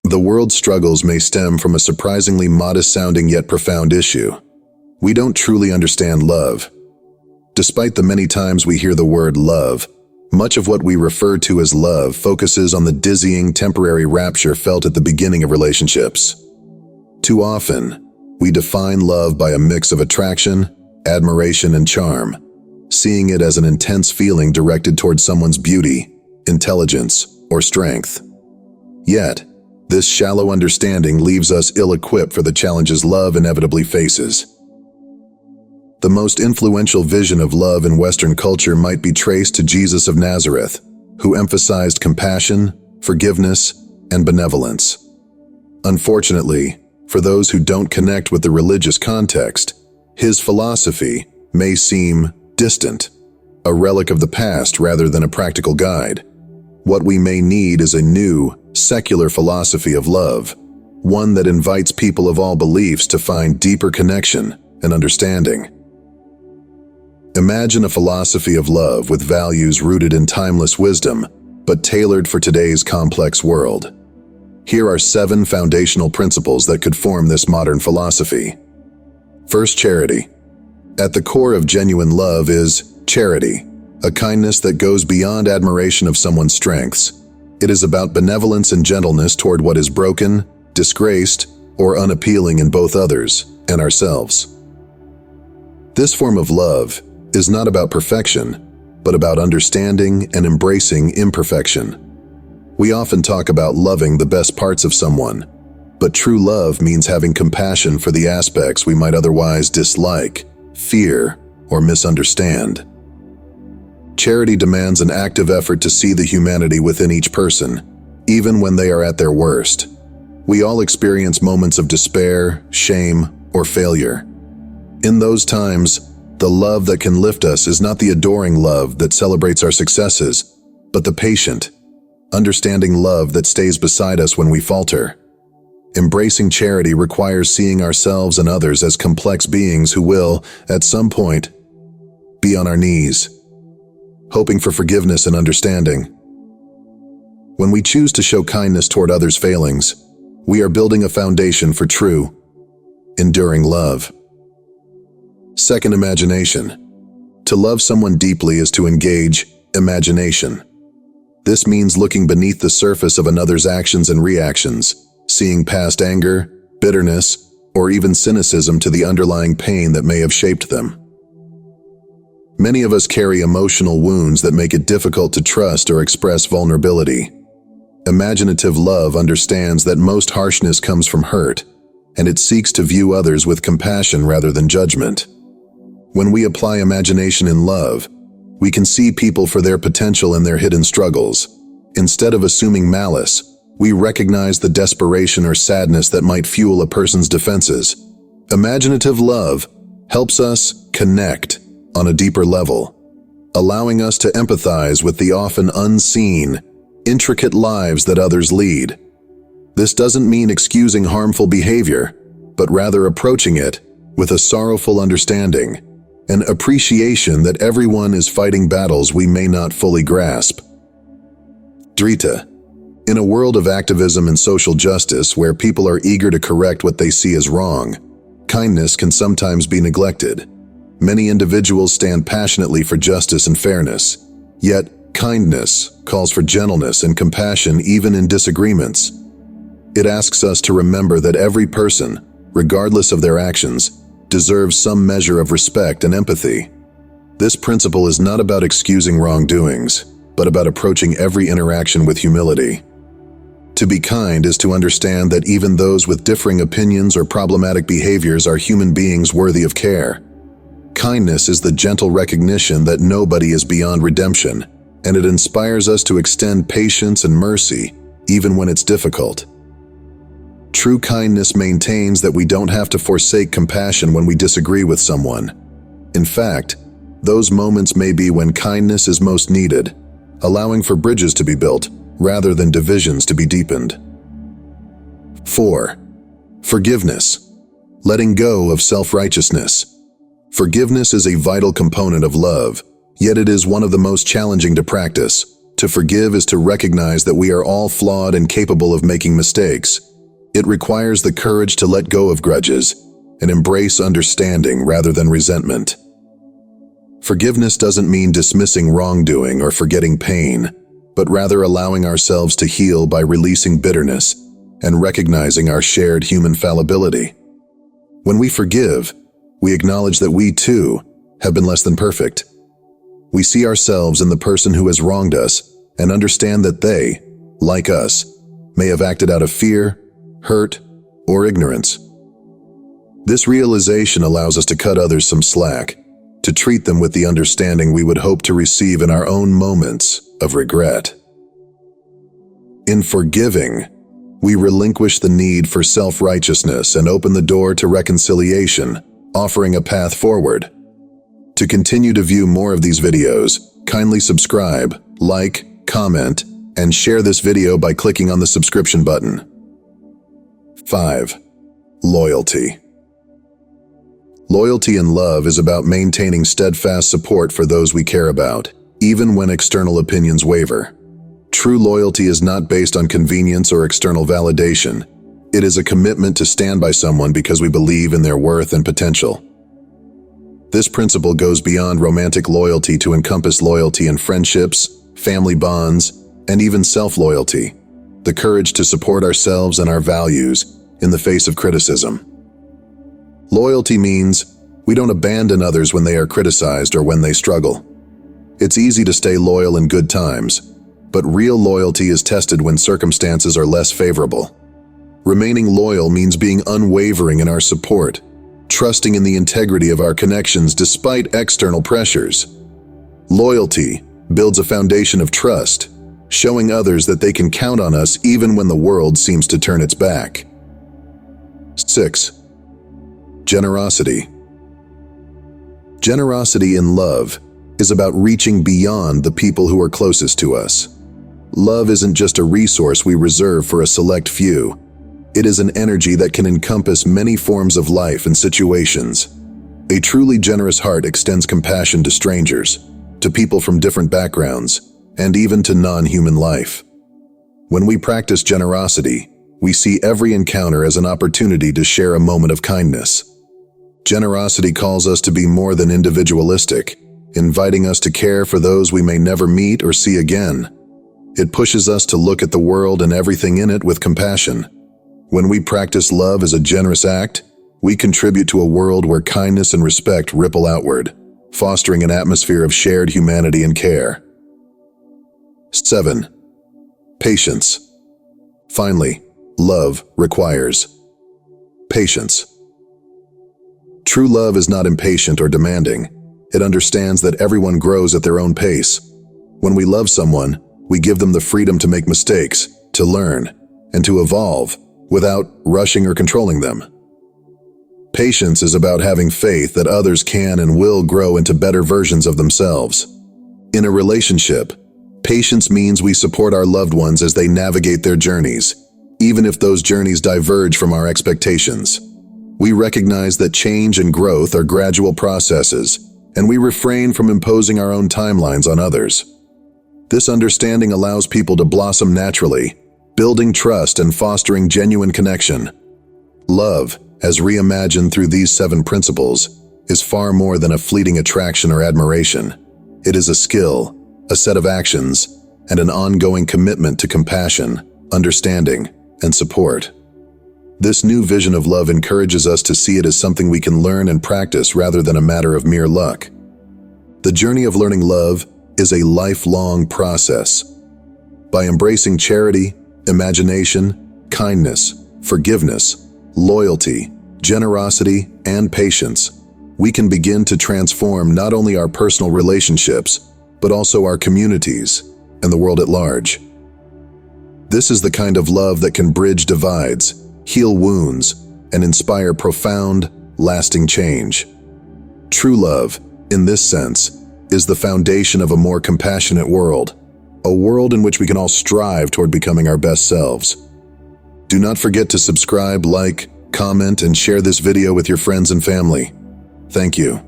The world's struggles may stem from a surprisingly modest-sounding yet profound issue. We don't truly understand love. Despite the many times we hear the word love, much of what we refer to as love focuses on the dizzying, temporary rapture felt at the beginning of relationships. Too often, we define love by a mix of attraction, admiration, and charm, seeing it as an intense feeling directed towards someone's beauty, intelligence, or strength. Yet, this shallow understanding leaves us ill-equipped for the challenges love inevitably faces. The most influential vision of love in Western culture might be traced to Jesus of Nazareth, who emphasized compassion, forgiveness, and benevolence. Unfortunately, for those who don't connect with the religious context, his philosophy may seem distant, a relic of the past rather than a practical guide. What we may need is a new, secular philosophy of love, one that invites people of all beliefs to find deeper connection and understanding. Imagine a philosophy of love with values rooted in timeless wisdom, but tailored for today's complex world. Here are 7 foundational principles that could form this modern philosophy. First, charity. At the core of genuine love is charity, a kindness that goes beyond admiration of someone's strengths. It is about benevolence and gentleness toward what is broken, disgraced, or unappealing in both others and ourselves. This form of love is not about perfection, but about understanding and embracing imperfection. We often talk about loving the best parts of someone, but true love means having compassion for the aspects we might otherwise dislike, fear, or misunderstand. Charity demands an active effort to see the humanity within each person, even when they are at their worst. We all experience moments of despair, shame, or failure. In those times, the love that can lift us is not the adoring love that celebrates our successes, but the patient, understanding love that stays beside us when we falter. Embracing charity requires seeing ourselves and others as complex beings who will, at some point, be on our knees, hoping for forgiveness and understanding. When we choose to show kindness toward others' failings, we are building a foundation for true, enduring love. Second, imagination. To love someone deeply is to engage imagination. This means looking beneath the surface of another's actions and reactions, seeing past anger, bitterness, or even cynicism to the underlying pain that may have shaped them. Many of us carry emotional wounds that make it difficult to trust or express vulnerability. Imaginative love understands that most harshness comes from hurt, and it seeks to view others with compassion rather than judgment. When we apply imagination in love, we can see people for their potential and their hidden struggles. Instead of assuming malice, we recognize the desperation or sadness that might fuel a person's defenses. Imaginative love helps us connect on a deeper level, allowing us to empathize with the often unseen, intricate lives that others lead. This doesn't mean excusing harmful behavior, but rather approaching it with a sorrowful understanding, an appreciation that everyone is fighting battles we may not fully grasp. Drita. In a world of activism and social justice where people are eager to correct what they see as wrong, kindness can sometimes be neglected. Many individuals stand passionately for justice and fairness, yet kindness calls for gentleness and compassion even in disagreements. It asks us to remember that every person, regardless of their actions, deserves some measure of respect and empathy. This principle is not about excusing wrongdoings, but about approaching every interaction with humility. To be kind is to understand that even those with differing opinions or problematic behaviors are human beings worthy of care. Kindness is the gentle recognition that nobody is beyond redemption, and it inspires us to extend patience and mercy, even when it's difficult. True kindness maintains that we don't have to forsake compassion when we disagree with someone. In fact, those moments may be when kindness is most needed, allowing for bridges to be built rather than divisions to be deepened. 4. Forgiveness. Letting go of self-righteousness. Forgiveness is a vital component of love, yet it is one of the most challenging to practice. To forgive is to recognize that we are all flawed and capable of making mistakes. It requires the courage to let go of grudges and embrace understanding rather than resentment. Forgiveness doesn't mean dismissing wrongdoing or forgetting pain, but rather allowing ourselves to heal by releasing bitterness and recognizing our shared human fallibility. When we forgive, we acknowledge that we, too, have been less than perfect. We see ourselves in the person who has wronged us and understand that they, like us, may have acted out of fear, hurt, or ignorance. This realization allows us to cut others some slack, to treat them with the understanding we would hope to receive in our own moments of regret. In forgiving, we relinquish the need for self-righteousness and open the door to reconciliation, offering a path forward. To continue to view more of these videos, kindly subscribe, like, comment, and share this video by clicking on the subscription button. 5. Loyalty. Loyalty in love is about maintaining steadfast support for those we care about, even when external opinions waver. True loyalty is not based on convenience or external validation. It is a commitment to stand by someone because we believe in their worth and potential. This principle goes beyond romantic loyalty to encompass loyalty in friendships, family bonds, and even self-loyalty, the courage to support ourselves and our values in the face of criticism. Loyalty means we don't abandon others when they are criticized or when they struggle. It's easy to stay loyal in good times, but real loyalty is tested when circumstances are less favorable. Remaining loyal means being unwavering in our support, trusting in the integrity of our connections despite external pressures. Loyalty builds a foundation of trust, showing others that they can count on us even when the world seems to turn its back. 6. Generosity. Generosity in love is about reaching beyond the people who are closest to us. Love isn't just a resource we reserve for a select few. It is an energy that can encompass many forms of life and situations. A truly generous heart extends compassion to strangers, to people from different backgrounds, and even to non-human life. When we practice generosity, we see every encounter as an opportunity to share a moment of kindness. Generosity calls us to be more than individualistic, inviting us to care for those we may never meet or see again. It pushes us to look at the world and everything in it with compassion. When we practice love as a generous act, we contribute to a world where kindness and respect ripple outward, fostering an atmosphere of shared humanity and care. 7. Patience. Finally, love requires patience. True love is not impatient or demanding. It understands that everyone grows at their own pace. When we love someone, we give them the freedom to make mistakes, to learn, and to evolve without rushing or controlling them. Patience is about having faith that others can and will grow into better versions of themselves. In a relationship, patience means we support our loved ones as they navigate their journeys, even if those journeys diverge from our expectations. We recognize that change and growth are gradual processes, and we refrain from imposing our own timelines on others. This understanding allows people to blossom naturally, building trust and fostering genuine connection. Love, as reimagined through these 7 principles, is far more than a fleeting attraction or admiration. It is a skill, a set of actions, and an ongoing commitment to compassion, understanding, and support. This new vision of love encourages us to see it as something we can learn and practice rather than a matter of mere luck. The journey of learning love is a lifelong process. By embracing charity, imagination, kindness, forgiveness, loyalty, generosity, and patience, we can begin to transform not only our personal relationships, but also our communities and the world at large. This is the kind of love that can bridge divides, heal wounds, and inspire profound, lasting change. True love, in this sense, is the foundation of a more compassionate world, a world in which we can all strive toward becoming our best selves. Do not forget to subscribe, like, comment, and share this video with your friends and family. Thank you.